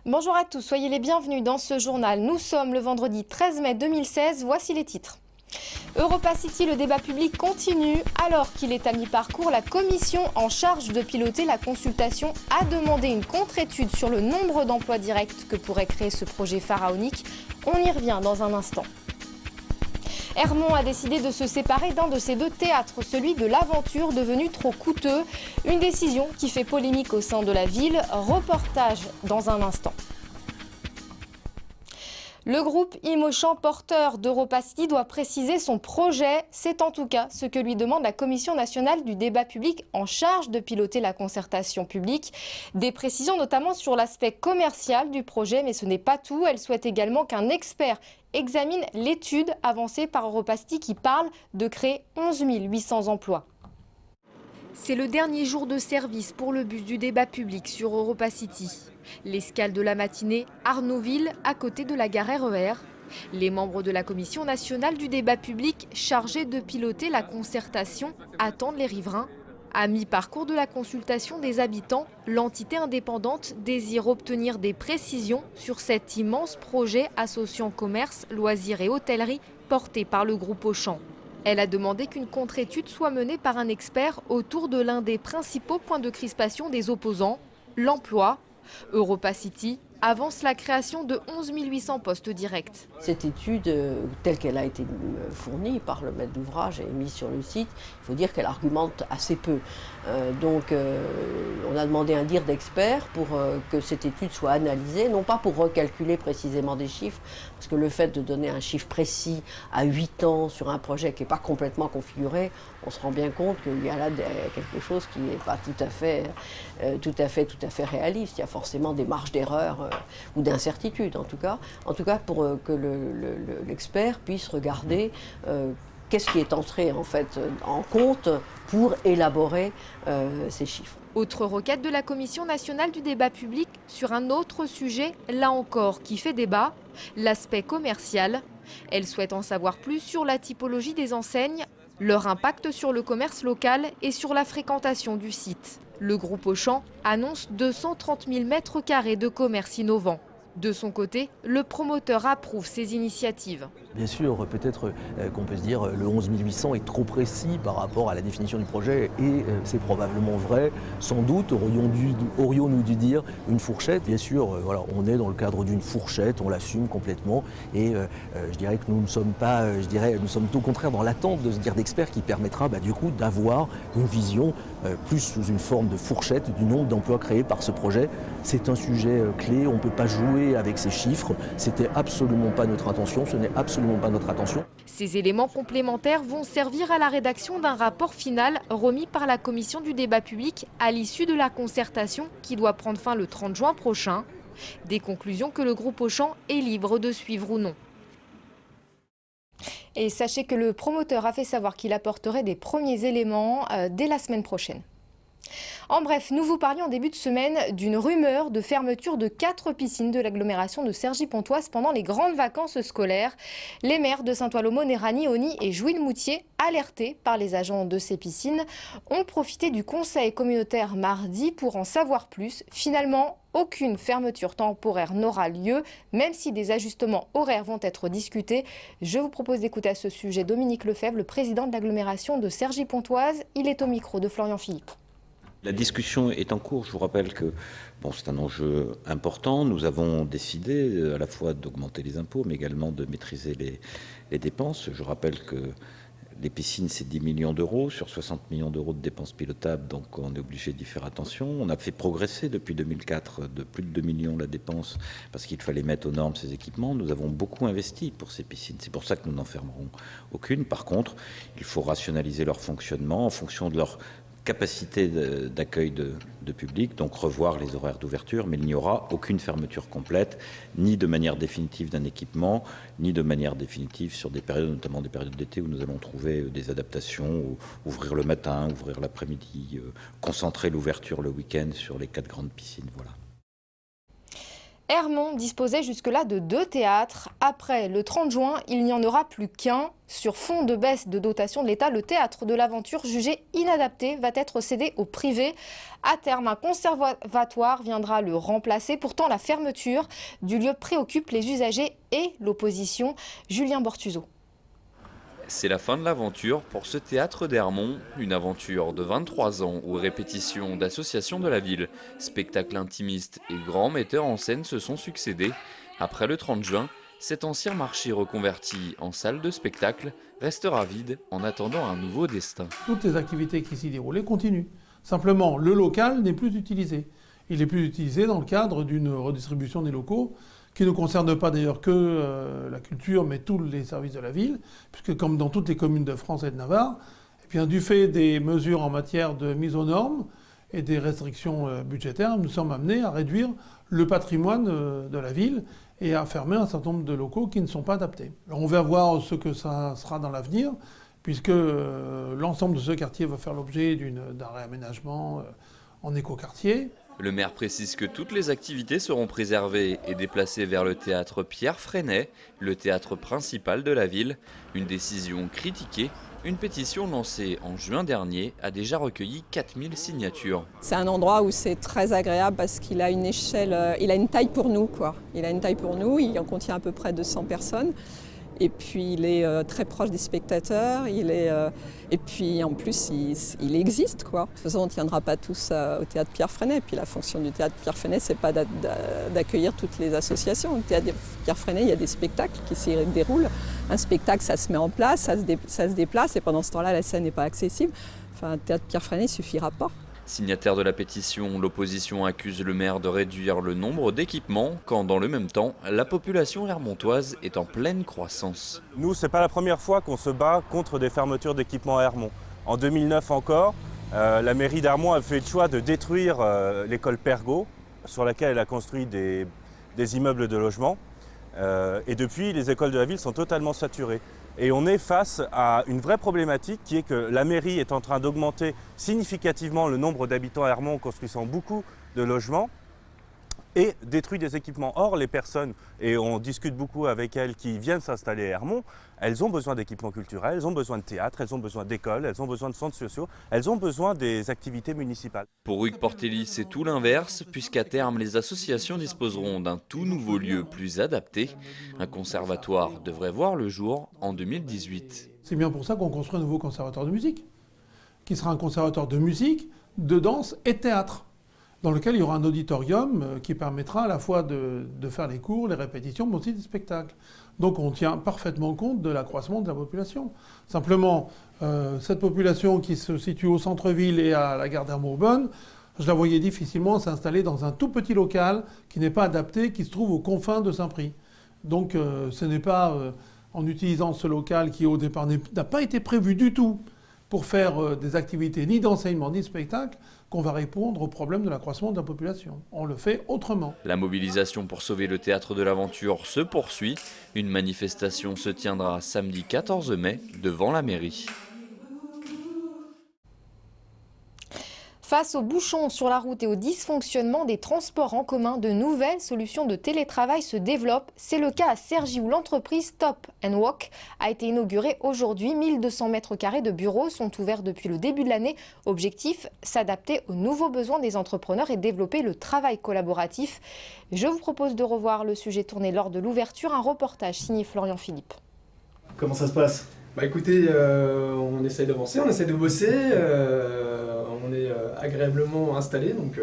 Bonjour à tous, soyez les bienvenus dans ce journal. Nous sommes le vendredi 13 mai 2016, voici les titres. Europa City, le débat public continue. Alors qu'il est à mi-parcours, la commission en charge de piloter la consultation a demandé une contre-étude sur le nombre d'emplois directs que pourrait créer ce projet pharaonique. On y revient dans un instant. Hermont a décidé de se séparer d'un de ses deux théâtres, celui de l'Aventure, devenu trop coûteux. Une décision qui fait polémique au sein de la ville. Reportage dans un instant. Le groupe Imochamp, porteur d'Europa City, doit préciser son projet. C'est en tout cas ce que lui demande la Commission nationale du débat public en charge de piloter la concertation publique. Des précisions notamment sur l'aspect commercial du projet, mais ce n'est pas tout. Elle souhaite également qu'un expert examine l'étude avancée par Europa City qui parle de créer 11 800 emplois. C'est le dernier jour de service pour le bus du débat public sur Europa City. L'escale de la matinée, Arnaudville, à côté de la gare RER. Les membres de la Commission nationale du débat public chargés de piloter la concertation attendent les riverains. À mi-parcours de la consultation des habitants, l'entité indépendante désire obtenir des précisions sur cet immense projet associant commerce, loisirs et hôtellerie porté par le groupe Auchan. Elle a demandé qu'une contre-étude soit menée par un expert autour de l'un des principaux points de crispation des opposants, l'emploi. Europa City avance la création de 11 800 postes directs. Cette étude, telle qu'elle a été fournie par le maître d'ouvrage et mise sur le site, il faut dire qu'elle argumente assez peu. On a demandé un dire d'expert pour que cette étude soit analysée, non pas pour recalculer précisément des chiffres, parce que le fait de donner un chiffre précis à 8 ans sur un projet qui n'est pas complètement configuré, on se rend bien compte qu'il y a là quelque chose qui n'est pas tout à fait réaliste. Il y a forcément des marges d'erreur ou d'incertitude en tout cas pour que l'expert puisse regarder qu'est-ce qui est entré en fait en compte pour élaborer ces chiffres. Autre requête de la Commission nationale du débat public sur un autre sujet, là encore, qui fait débat, l'aspect commercial. Elle souhaite en savoir plus sur la typologie des enseignes, leur impact sur le commerce local et sur la fréquentation du site. Le groupe Auchan annonce 230 000 mètres carrés de commerce innovant. De son côté, le promoteur approuve ces initiatives. Bien sûr, peut-être qu'on peut se dire le 11 800 est trop précis par rapport à la définition du projet et c'est probablement vrai. Sans doute aurions-nous dû dire une fourchette. Bien sûr, voilà, on est dans le cadre d'une fourchette, on l'assume complètement et je dirais que nous ne sommes pas, nous sommes au contraire dans l'attente de ce dire d'expert qui permettra du coup d'avoir une vision plus sous une forme de fourchette du nombre d'emplois créés par ce projet. C'est un sujet clé, on ne peut pas jouer avec ces chiffres, c'était absolument pas notre intention, ce n'est absolument pas notre intention. Ces éléments complémentaires vont servir à la rédaction d'un rapport final remis par la Commission du débat public à l'issue de la concertation qui doit prendre fin le 30 juin prochain. Des conclusions que le groupe Auchan est libre de suivre ou non. Et sachez que le promoteur a fait savoir qu'il apporterait des premiers éléments dès la semaine prochaine. En bref, nous vous parlions en début de semaine d'une rumeur de fermeture de 4 piscines de l'agglomération de Cergy-Pontoise pendant les grandes vacances scolaires. Les maires de Saint-Ouen, Néragny, Osny et Jouy-le-Moutier, alertés par les agents de ces piscines, ont profité du conseil communautaire mardi pour en savoir plus. Finalement, aucune fermeture temporaire n'aura lieu, même si des ajustements horaires vont être discutés. Je vous propose d'écouter à ce sujet Dominique Lefebvre, le président de l'agglomération de Cergy-Pontoise. Il est au micro de Florian Philippe. La discussion est en cours. Je vous rappelle que c'est un enjeu important. Nous avons décidé à la fois d'augmenter les impôts, mais également de maîtriser les dépenses. Je rappelle que les piscines, c'est 10 millions d'euros sur 60 millions d'euros de dépenses pilotables, donc on est obligé d'y faire attention. On a fait progresser depuis 2004 de plus de 2 millions la dépense parce qu'il fallait mettre aux normes ces équipements. Nous avons beaucoup investi pour ces piscines. C'est pour ça que nous n'en fermerons aucune. Par contre, il faut rationaliser leur fonctionnement en fonction de leur capacité d'accueil de public, donc revoir les horaires d'ouverture, mais il n'y aura aucune fermeture complète, ni de manière définitive d'un équipement, ni de manière définitive sur des périodes, notamment des périodes d'été où nous allons trouver des adaptations, ouvrir le matin, ouvrir l'après-midi, concentrer l'ouverture le week-end sur les 4 grandes piscines. Voilà. Hermont disposait jusque-là de 2 théâtres. Après le 30 juin, il n'y en aura plus qu'un. Sur fond de baisse de dotation de l'État, le théâtre de l'Aventure, jugé inadapté, va être cédé au privé. À terme, un conservatoire viendra le remplacer. Pourtant, la fermeture du lieu préoccupe les usagers et l'opposition. Julien Bortuzzo. C'est la fin de l'aventure pour ce théâtre d'Hermont, une aventure de 23 ans où répétitions d'associations de la ville, spectacles intimistes et grands metteurs en scène se sont succédés. Après le 30 juin, cet ancien marché reconverti en salle de spectacle restera vide en attendant un nouveau destin. Toutes les activités qui s'y déroulaient continuent. Simplement, le local n'est plus utilisé. Il n'est plus utilisé dans le cadre d'une redistribution des locaux qui ne concerne pas d'ailleurs que la culture, mais tous les services de la ville, puisque comme dans toutes les communes de France et de Navarre, eh bien, du fait des mesures en matière de mise aux normes et des restrictions budgétaires, nous sommes amenés à réduire le patrimoine de la ville et à fermer un certain nombre de locaux qui ne sont pas adaptés. Alors on va voir ce que ça sera dans l'avenir, puisque l'ensemble de ce quartier va faire l'objet d'un réaménagement en écoquartier. Le maire précise que toutes les activités seront préservées et déplacées vers le théâtre Pierre Freinet, le théâtre principal de la ville. Une décision critiquée. Une pétition lancée en juin dernier a déjà recueilli 4000 signatures. C'est un endroit où c'est très agréable parce qu'il a une échelle, il a une taille pour nous, quoi. Il a une taille pour nous, il en contient à peu près 200 personnes. Et puis il est très proche des spectateurs, et puis en plus il existe, quoi. De toute façon on ne tiendra pas tous au théâtre Pierre Freinet. Et puis la fonction du théâtre Pierre Freinet, c'est pas d'accueillir toutes les associations. Au théâtre Pierre Freinet, il y a des spectacles qui s'y déroulent. Un spectacle, ça se met en place, ça se déplace, et pendant ce temps-là, la scène n'est pas accessible. Enfin, le théâtre Pierre Freinet, il ne suffira pas. Signataire de la pétition, l'opposition accuse le maire de réduire le nombre d'équipements quand, dans le même temps, la population hermontoise est en pleine croissance. Nous, c'est pas la première fois qu'on se bat contre des fermetures d'équipements à Hermont. En 2009 encore, la mairie d'Hermont a fait le choix de détruire l'école Pergaud, sur laquelle elle a construit des immeubles de logement. Et depuis, les écoles de la ville sont totalement saturées. Et on est face à une vraie problématique qui est que la mairie est en train d'augmenter significativement le nombre d'habitants à Hermont en construisant beaucoup de logements et détruit des équipements. Or, les personnes, et on discute beaucoup avec elles, qui viennent s'installer à Hermont, elles ont besoin d'équipements culturels, elles ont besoin de théâtre, elles ont besoin d'écoles, elles ont besoin de centres sociaux, elles ont besoin des activités municipales. Pour Hugues Portelli, c'est tout l'inverse, puisqu'à terme, les associations disposeront d'un tout nouveau lieu plus adapté. Un conservatoire devrait voir le jour en 2018. C'est bien pour ça qu'on construit un nouveau conservatoire de musique, qui sera un conservatoire de musique, de danse et de théâtre, dans lequel il y aura un auditorium qui permettra à la fois de faire les cours, les répétitions, mais aussi des spectacles. Donc on tient parfaitement compte de l'accroissement de la population. Simplement, cette population qui se situe au centre-ville et à la gare d'Hermont-Aubonne, je la voyais difficilement s'installer dans un tout petit local qui n'est pas adapté, qui se trouve aux confins de Saint-Prix. Donc ce n'est pas en utilisant ce local qui au départ n'a pas été prévu du tout pour faire des activités ni d'enseignement ni de spectacle, qu'on va répondre au problème de l'accroissement de la population. On le fait autrement. La mobilisation pour sauver le théâtre de l'Aventure se poursuit. Une manifestation se tiendra samedi 14 mai devant la mairie. Face aux bouchons sur la route et au dysfonctionnement des transports en commun, de nouvelles solutions de télétravail se développent. C'est le cas à Cergy où l'entreprise Stop & Walk a été inaugurée aujourd'hui. 1200 mètres carrés de bureaux sont ouverts depuis le début de l'année. Objectif, s'adapter aux nouveaux besoins des entrepreneurs et développer le travail collaboratif. Je vous propose de revoir le sujet tourné lors de l'ouverture. Un reportage signé Florian Philippe. Comment ça se passe ? Bah écoutez, on essaye d'avancer, on essaye de bosser, on est agréablement installé, donc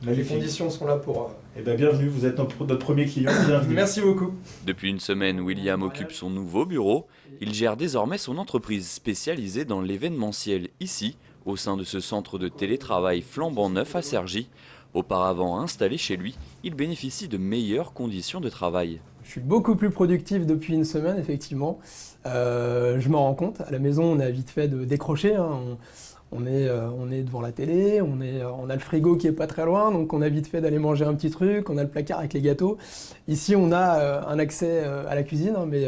les conditions sont là pour... Eh bien bienvenue, vous êtes notre premier client, bienvenue. Merci beaucoup. Depuis une semaine, William occupe son nouveau bureau. Il gère désormais son entreprise spécialisée dans l'événementiel ici, au sein de ce centre de télétravail flambant neuf à Cergy. Auparavant installé chez lui, il bénéficie de meilleures conditions de travail. Je suis beaucoup plus productif depuis une semaine, effectivement. Je m'en rends compte. À la maison, on a vite fait de décrocher. Hein. On est devant la télé, on a le frigo qui est pas très loin, donc on a vite fait d'aller manger un petit truc, on a le placard avec les gâteaux. Ici, on a un accès à la cuisine, hein, mais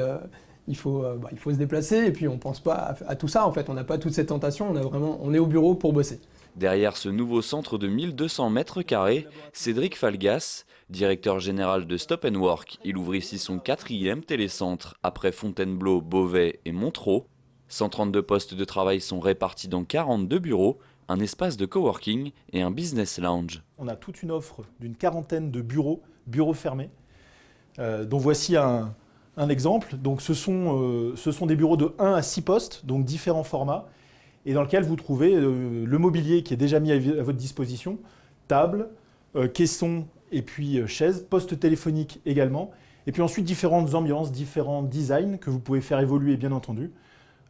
il faut se déplacer et puis on pense pas à tout ça. En fait, on n'a pas toute cette tentation, on est au bureau pour bosser. Derrière ce nouveau centre de 1200 mètres carrés, Cédric Falgas, directeur général de Stop & Work, il ouvre ici son 4e télécentre après Fontainebleau, Beauvais et Montereau. 132 postes de travail sont répartis dans 42 bureaux, un espace de coworking et un business lounge. On a toute une offre d'une 40aine de bureaux fermés, dont voici un exemple. Donc ce sont des bureaux de 1 à 6 postes, donc différents formats, et dans lequel vous trouvez le mobilier qui est déjà mis à votre disposition, table, caisson et puis chaises, poste téléphonique également, et puis ensuite différentes ambiances, différents designs que vous pouvez faire évoluer bien entendu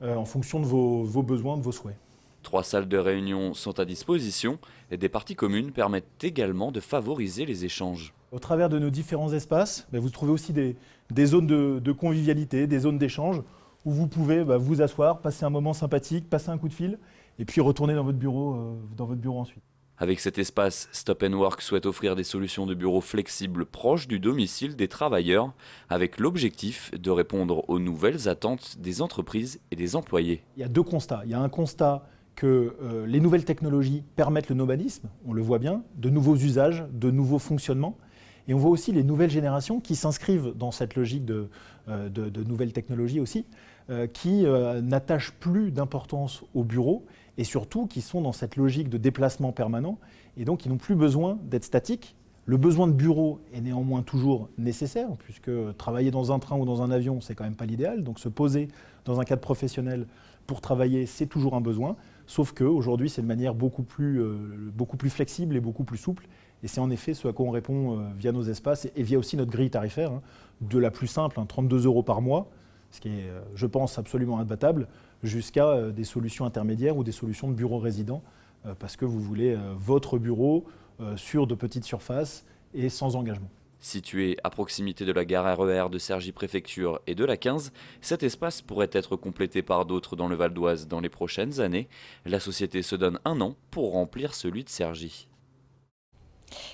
en fonction de vos besoins, de vos souhaits. 3 salles de réunion sont à disposition et des parties communes permettent également de favoriser les échanges. Au travers de nos différents espaces, vous trouvez aussi des zones de convivialité, des zones d'échange où vous pouvez vous asseoir, passer un moment sympathique, passer un coup de fil et puis retourner dans votre bureau ensuite. Avec cet espace, Stop & Work souhaite offrir des solutions de bureaux flexibles proches du domicile des travailleurs, avec l'objectif de répondre aux nouvelles attentes des entreprises et des employés. Il y a 2 constats. Il y a un constat que les nouvelles technologies permettent le nomadisme, on le voit bien, de nouveaux usages, de nouveaux fonctionnements. Et on voit aussi les nouvelles générations qui s'inscrivent dans cette logique de nouvelles technologies aussi, qui n'attachent plus d'importance au bureau et surtout qui sont dans cette logique de déplacement permanent et donc qui n'ont plus besoin d'être statiques. Le besoin de bureau est néanmoins toujours nécessaire puisque travailler dans un train ou dans un avion, c'est quand même pas l'idéal. Donc se poser dans un cadre professionnel pour travailler, c'est toujours un besoin. Sauf qu'aujourd'hui, c'est de manière beaucoup plus flexible et beaucoup plus souple. Et c'est en effet ce à quoi on répond via nos espaces et via aussi notre grille tarifaire, de la plus simple, 32 € par mois, ce qui est, je pense, absolument imbattable, jusqu'à des solutions intermédiaires ou des solutions de bureaux résidents, parce que vous voulez votre bureau sur de petites surfaces et sans engagement. Situé à proximité de la gare RER de Cergy-Préfecture et de la 15, cet espace pourrait être complété par d'autres dans le Val d'Oise dans les prochaines années. La société se donne 1 an pour remplir celui de Cergy.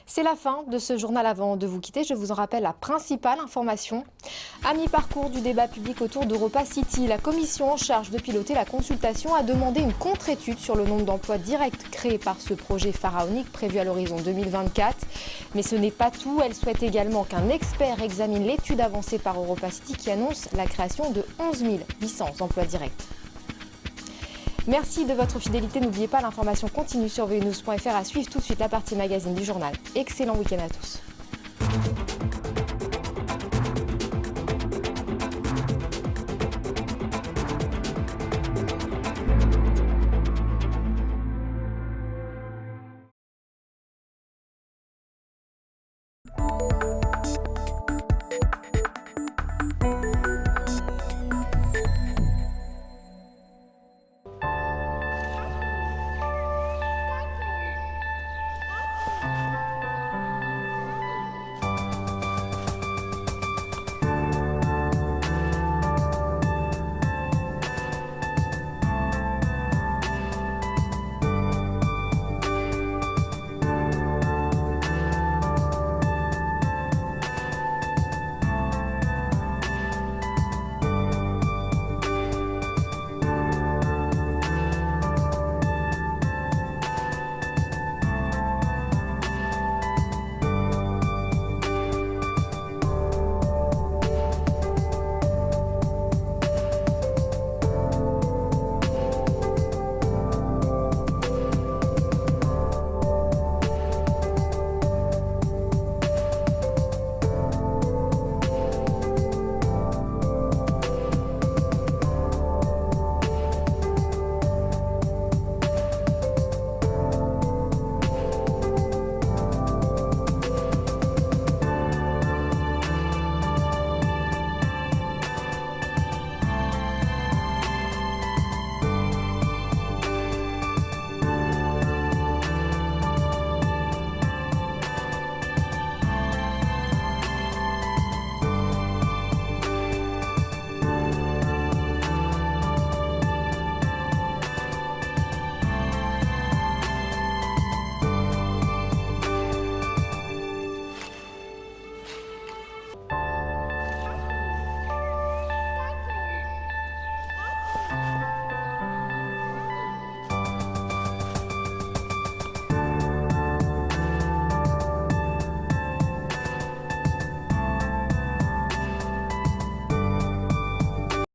C'est la fin de ce journal. Avant de vous quitter, je vous en rappelle la principale information. À mi-parcours du débat public autour d'Europa City, la commission en charge de piloter la consultation a demandé une contre-étude sur le nombre d'emplois directs créés par ce projet pharaonique prévu à l'horizon 2024. Mais ce n'est pas tout. Elle souhaite également qu'un expert examine l'étude avancée par Europa City qui annonce la création de 11 800 emplois directs. Merci de votre fidélité. N'oubliez pas, l'information continue sur VNews.fr. À suivre tout de suite la partie magazine du journal. Excellent week-end à tous.